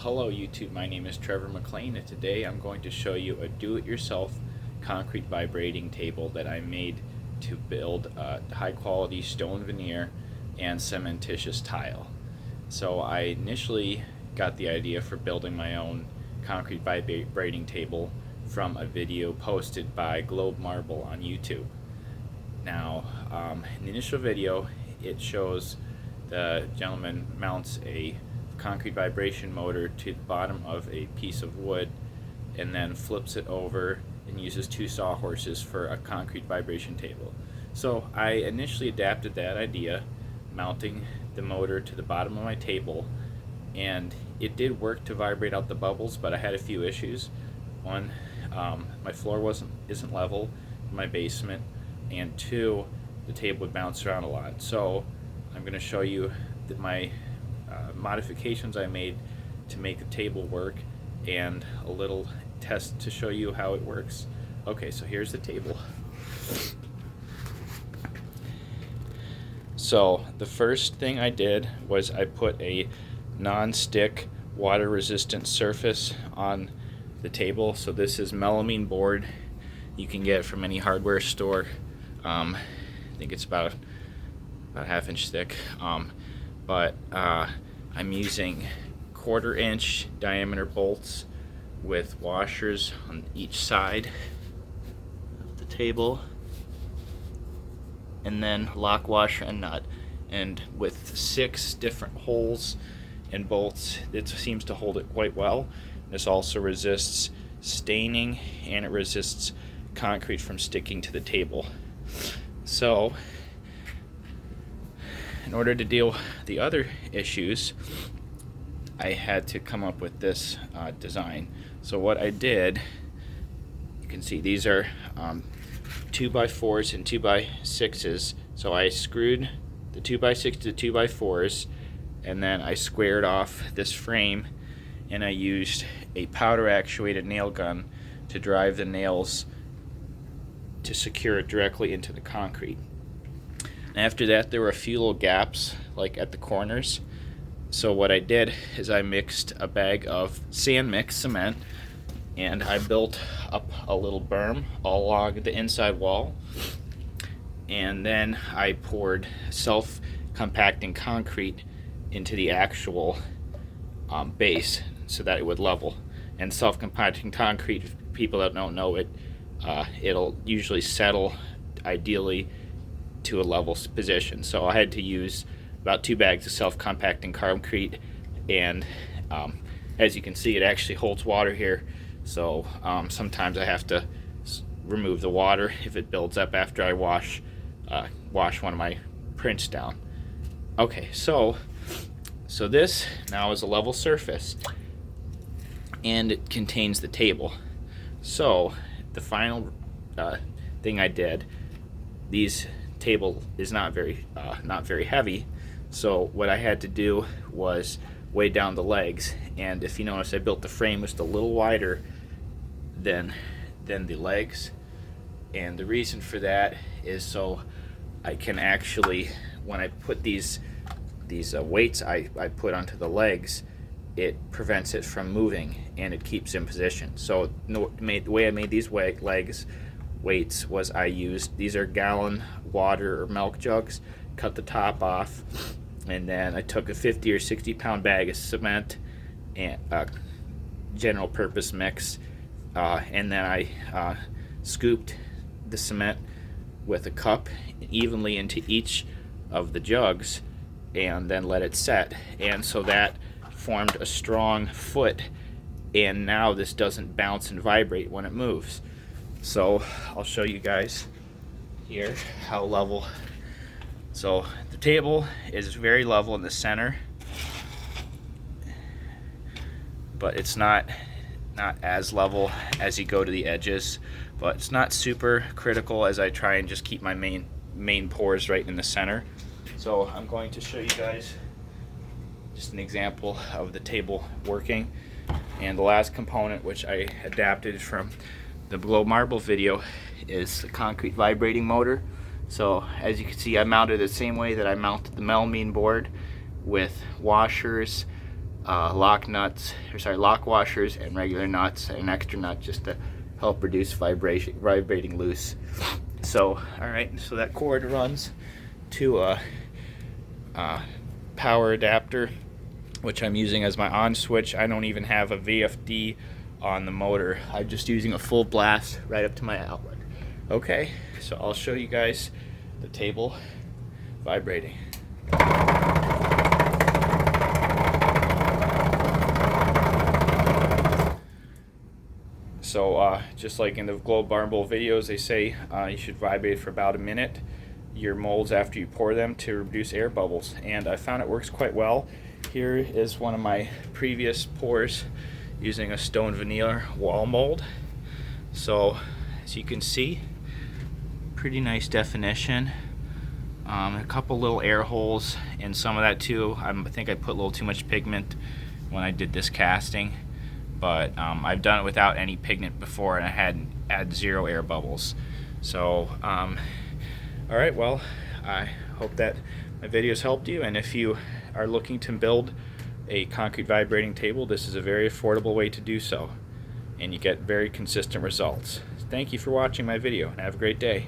Hello YouTube, my name is Trevor McLean, and today I'm going to show you a do-it-yourself concrete vibrating table that I made to build a high quality stone veneer and cementitious tile. So I initially got the idea for building my own concrete vibrating table from a video posted by Globe Marble on YouTube. Now, in the initial video it shows the gentleman mounts a concrete vibration motor to the bottom of a piece of wood and then flips it over and uses two sawhorses for a concrete vibration table. So I initially adapted that idea, mounting the motor to the bottom of my table, and it did work to vibrate out the bubbles, but I had a few issues. One, my floor isn't level in my basement, and two, the table would bounce around a lot. So I'm going to show you that my modifications I made to make the table work and a little test to show you how it works. Okay, so here's the table. So the first thing I did was I put a non-stick water resistant surface on the table. So this is melamine board you can get from any hardware store. I think it's about a half-inch thick, but I'm using 1/4 inch diameter bolts with washers on each side of the table, and then lock washer and nut, and with 6 different holes and bolts it seems to hold it quite well. This also resists staining and it resists concrete from sticking to the table. So in order to deal with the other issues, I had to come up with this design. So what I did, you can see these are 2x4s and 2x6s. So I screwed the 2x6 to 2x4s, and then I squared off this frame, and I used a powder-actuated nail gun to drive the nails to secure it directly into the concrete. After that, there were a few little gaps like at the corners. So what I did is I mixed a bag of SandMix cement and I built up a little berm all along the inside wall, and then I poured self-compacting concrete into the actual base so that it would level. And self-compacting concrete, if people that don't know it, it'll usually settle ideally to a level position. So I had to use about 2 bags of self-compacting concrete, and as you can see, it actually holds water here. So sometimes I have to remove the water if it builds up after I wash one of my prints down. Okay, so this now is a level surface, and it contains the table. So the final thing I did, these table is not very heavy, so what I had to do was weigh down the legs, and if you notice, I built the frame just a little wider than the legs, and the reason for that is so I can actually, when I put these weights I put onto the legs, it prevents it from moving and it keeps in position. So the way I made these legs weights was I used, these are gallon water or milk jugs, cut the top off, and then I took a 50 or 60 pound bag of cement and general purpose mix, and then I scooped the cement with a cup evenly into each of the jugs and then let it set, and so that formed a strong foot, and now this doesn't bounce and vibrate when it moves. So I'll show you guys here how level. So the table is very level in the center, but it's not as level as you go to the edges, but it's not super critical as I try and just keep my main pores right in the center. So I'm going to show you guys just an example of the table working. And the last component, which I adapted from the Globe Marble video, is the concrete vibrating motor. So as you can see, I mounted it the same way that I mounted the melamine board, with washers lock nuts, or sorry, lock washers and regular nuts, and an extra nut just to help reduce vibrating loose. So, alright, so that cord runs to a power adapter, which I'm using as my on switch. I don't even have a VFD on the motor. I'm just using a full blast right up to my outlet. Okay, so I'll show you guys the table vibrating. So just like in the Globe Barn Bowl videos, they say you should vibrate for about a minute your molds after you pour them to reduce air bubbles, and I found it works quite well. Here is one of my previous pours using a stone veneer wall mold. So as you can see, pretty nice definition. A couple little air holes in some of that too. I think I put a little too much pigment when I did this casting, but I've done it without any pigment before, and I had 0 air bubbles. So alright, well, I hope that my videos helped you, and if you are looking to build a concrete vibrating table, this is a very affordable way to do so, and you get very consistent results. Thank you for watching my video, and have a great day.